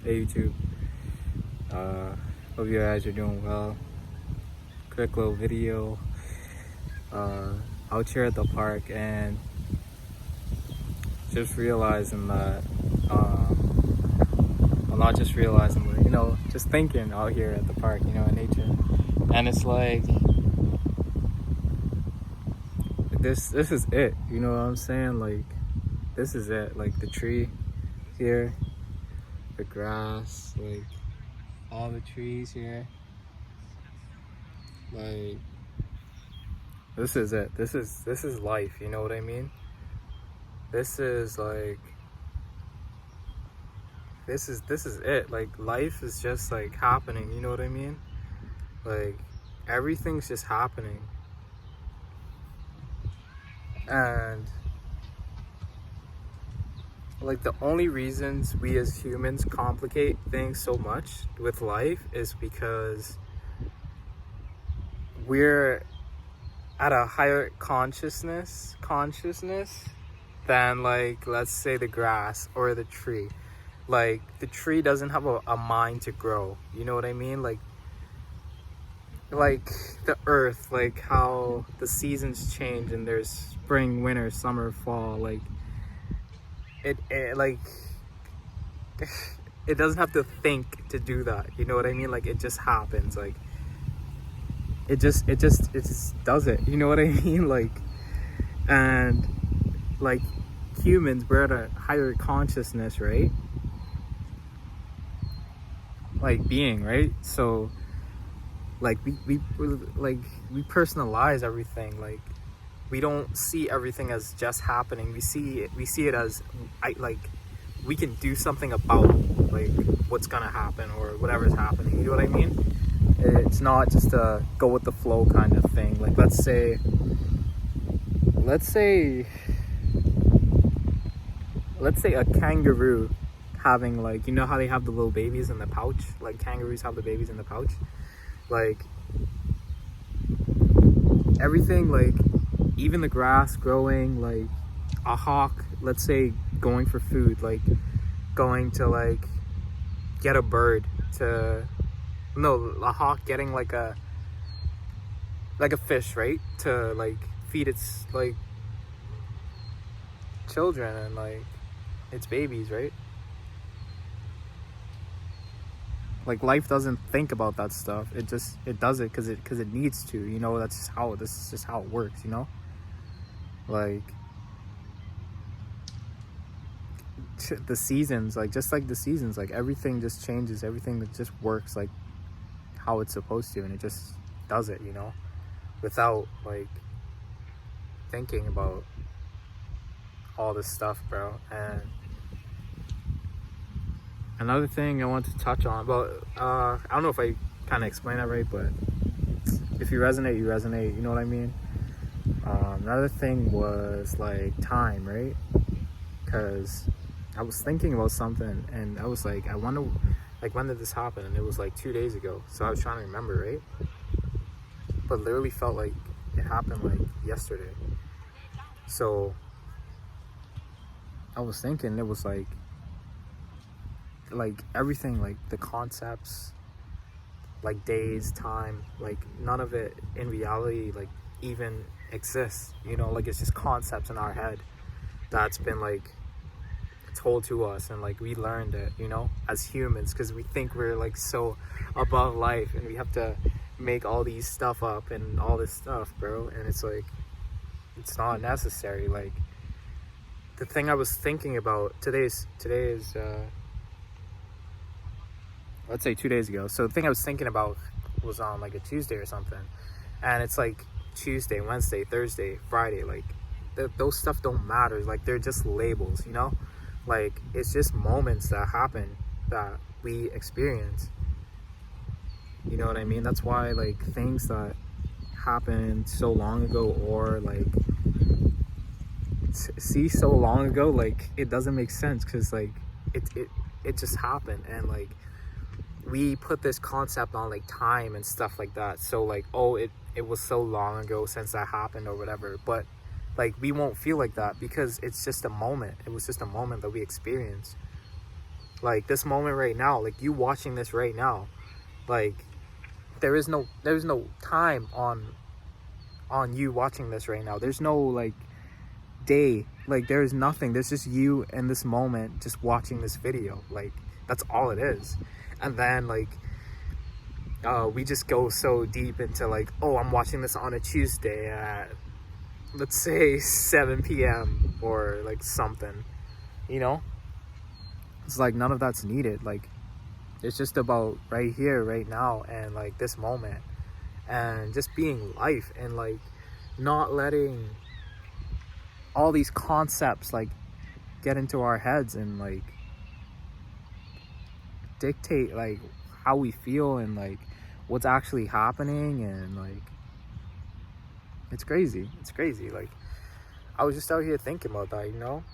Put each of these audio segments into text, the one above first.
Hey YouTube. Hope you guys are doing well. Quick little video. Out here at the park and just realizing that, well, not just realizing, but just thinking out here at the park, in nature. And it's like, this is it. You know what I'm saying? Like, this is it. Like the tree here, the grass, like all the trees here. Like, this is it. This is life, you know what I mean? This is like, this is it. Like, life is just like happening, you know what I mean? Like, everything's just happening. And like, the only reasons we as humans complicate things so much with life is because we're at a higher consciousness than, like, let's say the grass or the tree. Like, the tree doesn't have a mind to grow, you know what I mean? Like the earth, like how the seasons change and there's spring, winter, summer, fall. Like it like it doesn't have to think to do that, you know what I mean? Like, it just happens. Like, it just does it, you know what I mean? Like, and like, humans, we're at a higher consciousness, right? Like, being, right? So like, we personalize everything. Like, we don't see everything as just happening. We see it as, we can do something about, like, what's gonna happen or whatever's happening, you know what I mean? It's not just a go with the flow kind of thing. Like, let's say a kangaroo having, like, you know how they have the little babies in the pouch? Like, kangaroos have the babies in the pouch. Like, everything, like, even the grass growing, like a hawk, let's say, going for food, like going to, like, get a bird to, no, a hawk getting like a fish, right, to, like, feed its, like, children and, like, its babies, right? Like, life doesn't think about that stuff. It does it because it needs to, you know? This is just how it works, you know? Like, the seasons, like, just like the seasons, like, everything just changes. Everything just works like how it's supposed to, and it just does it, you know? Without, like, thinking about all this stuff, bro. And another thing I want to touch on, well, I don't know if I kind of explained that right, but if you resonate, you resonate, you know what I mean? Another thing was, like, time, right? Because I was thinking about something, and I was like, I wonder, like, when did this happen? And it was like 2 days ago. So I was trying to remember, right? But literally felt like it happened, like, yesterday. So I was thinking, it was like everything, like the concepts, like days, time, like, none of it in reality, like, even exists, you know? Like, it's just concepts in our head that's been, like, told to us, and, like, we learned it, you know, as humans, because we think we're, like, so above life and we have to make all these stuff up and all this stuff, bro. And it's like, it's not necessary. Like, the thing I was thinking about today is let's say 2 days ago. So the thing I was thinking about was on, like, a Tuesday or something, and it's like Tuesday, Wednesday, Thursday, Friday. Like, those stuff don't matter. Like, they're just labels, you know? Like, it's just moments that happen that we experience, you know what I mean? That's why, like, things that happened so long ago, or, like, see so long ago, like, it doesn't make sense, because, like, it just happened. And, like, we put this concept on, like, time and stuff like that. So, like, oh, it was so long ago since that happened or whatever. But, like, we won't feel like that because it's just a moment. It was just a moment that we experienced. Like this moment right now, like you watching this right now, like there's no time on you watching this right now. There's no like day, like there's nothing. There's just you in this moment just watching this video. Like that's all it is. And then like we just go so deep into like, oh, I'm watching this on a Tuesday at, let's say, 7 p.m. or like something, you know? It's like none of that's needed. Like it's just about right here, right now, and like this moment, and just being life, and like not letting all these concepts like get into our heads and like dictate like how we feel and like what's actually happening. And like it's crazy. Like I was just out here thinking about that, you know,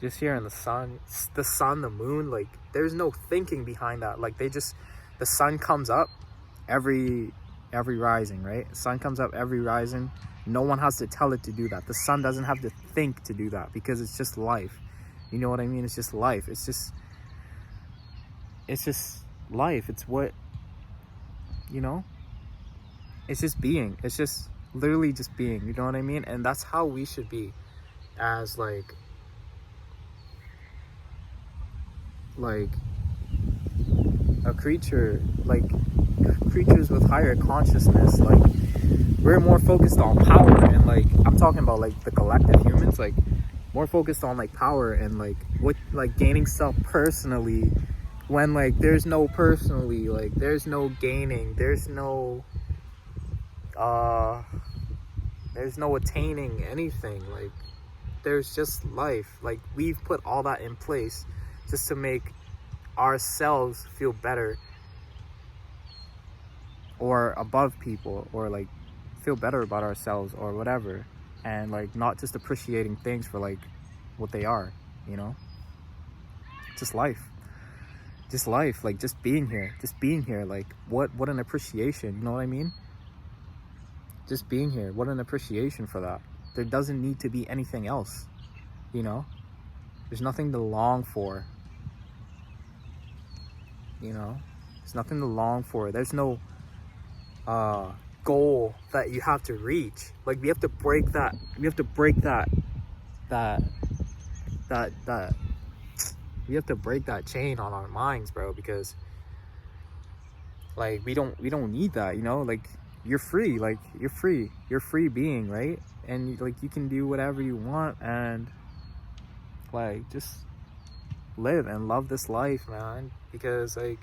just hearing the sun, the moon. Like there's no thinking behind that. Like the sun comes up every rising, right? The sun comes up every rising. No one has to tell it to do that. The sun doesn't have to think to do that, because it's just life. You know what I mean? It's just life. It's just life. It's what, you know, it's just being. It's just literally just being, you know what I mean? And that's how we should be as like a creature, like creatures with higher consciousness. Like we're more focused on power, and like I'm talking about like the collective humans, like more focused on like power and like what, like gaining stuff personally, when like there's no personally, like there's no gaining, there's no attaining anything. Like there's just life. Like we've put all that in place just to make ourselves feel better or above people, or like feel better about ourselves or whatever, and like not just appreciating things for like what they are, you know? Just life, like just being here, like what an appreciation, you know what I mean? Just being here, what an appreciation for that. There doesn't need to be anything else, you know? There's nothing to long for, you know? There's nothing to long for. There's no goal that you have to reach. Like we have to break that we have to break that chain on our minds, bro, because like we don't need that, you know? Like you're free, like you're free being, right? And like you can do whatever you want, and like just live and love this life, man, because like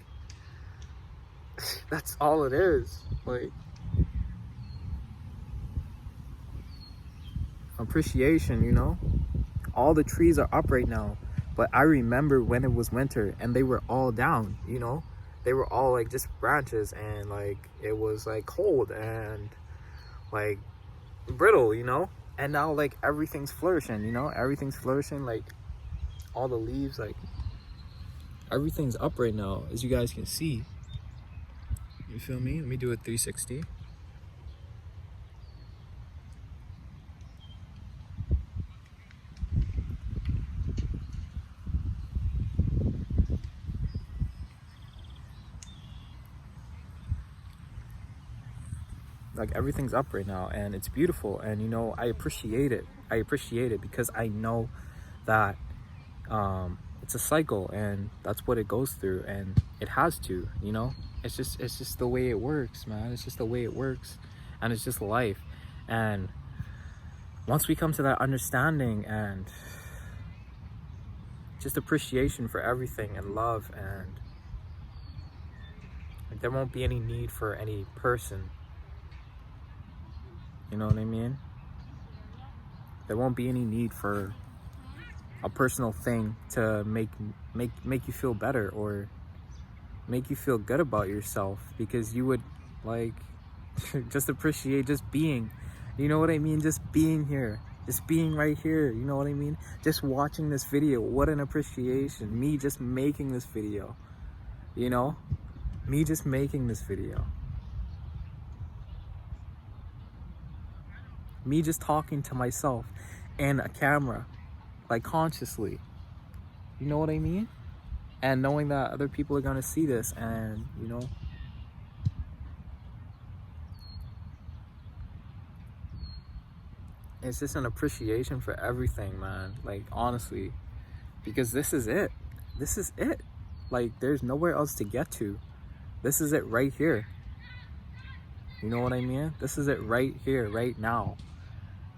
that's all it is. Like appreciation, you know? All the trees are up right now, but I remember when it was winter and they were all down, you know? They were all like just branches, and like it was like cold and like brittle, you know? And now like everything's flourishing, you know? Everything's flourishing, like all the leaves, like everything's up right now, as you guys can see. You feel me? Let me do a 360. Like everything's up right now, and it's beautiful, and you know, I appreciate it because I know that it's a cycle, and that's what it goes through, and it has to, you know? It's just the way it works, man. It's just the way it works, and it's just life. And once we come to that understanding and just appreciation for everything and love, and like, there won't be any need for any person. You know what I mean? There won't be any need for a personal thing to make you feel better or make you feel good about yourself, because you would like just appreciate just being. You know what I mean? Just being here. Just being right here. You know what I mean? Just watching this video. What an appreciation. Me just making this video. You know? Me just making this video. Me just talking to myself and a camera, like consciously. You know what I mean? And knowing that other people are gonna see this, and it's just an appreciation for everything, man. Like, honestly, because this is it. This is it. Like, there's nowhere else to get to. This is it right here. You know what I mean? This is it right here, right now.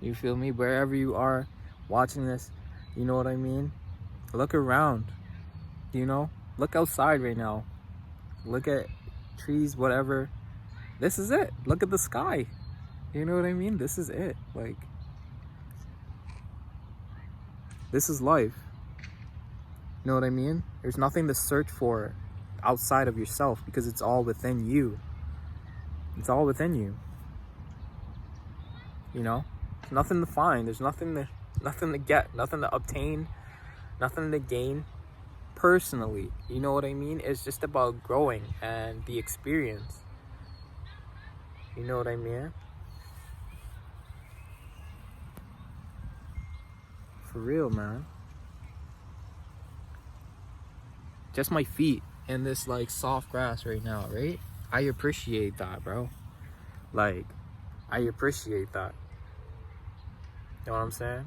You feel me? Wherever you are watching this, you know what I mean? Look around, Look outside right now. Look at trees, whatever. This is it. Look at the sky. You know what I mean? This is it. Like, this is life. You know what I mean? There's nothing to search for outside of yourself, because it's all within you. It's all within you. There's nothing to find. There's nothing to get, nothing to obtain, nothing to gain personally. You know what I mean? It's just about growing and the experience. You know what I mean? For real, man. Just my feet in this like soft grass right now, right? I appreciate that, bro. Like, I appreciate that. You know what I'm saying?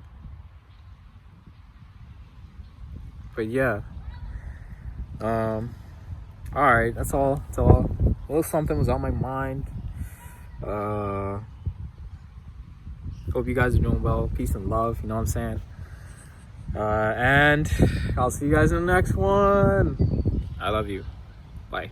But yeah. Alright, that's all. A little something was on my mind. Hope you guys are doing well. Peace and love, you know what I'm saying? And I'll see you guys in the next one. I love you. Bye.